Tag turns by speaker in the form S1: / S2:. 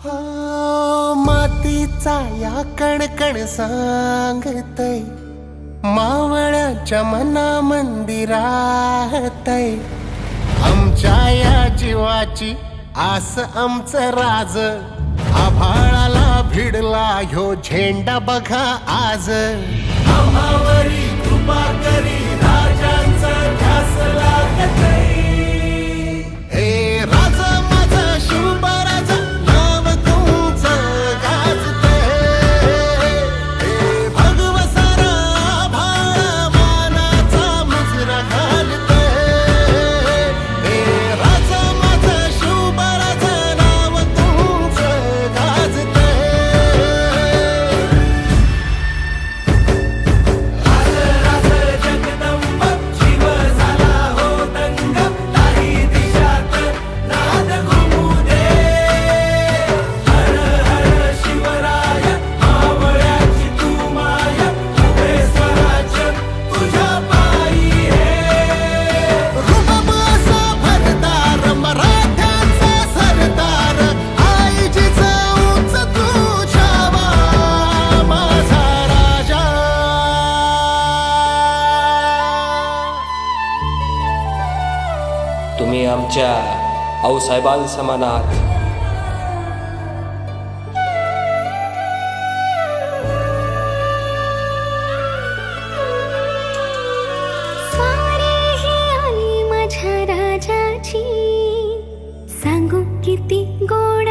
S1: हो मातीचा या कणकण सांगतय मावळ्याच्या मना मंदिरातय आमच्या या जीवाची आस आमचं राज आभाळाला भिडला ह्यो झेंडा बघा आज आम्हावरी कृपा करी राजांचा ध्यास लागतय हे राज माझं शिवबराज नाव तुमचं गाजतय हे भगव सारा आभाळ मानाचा मुजरा घालतय हे राज माझं शिवबराज नाव तुमचं गाजतय राज राज जगदंब जीव झाला हो दंग नाही दिशात नाद घुमू दे हर हर शिवराय मावळ्याची तू माय उभे स्वराज्य तुझ्या पायी हे रुबाब असा भरदार मराठ्यांचा सरदार आईजीचा उंच तुझ्यावा माझा राजा
S2: तुम्ही आमच्या आऊसाहेबांसमान आहात.
S3: स्वारी ही आली माझ्या राजाची सांगू किती गोड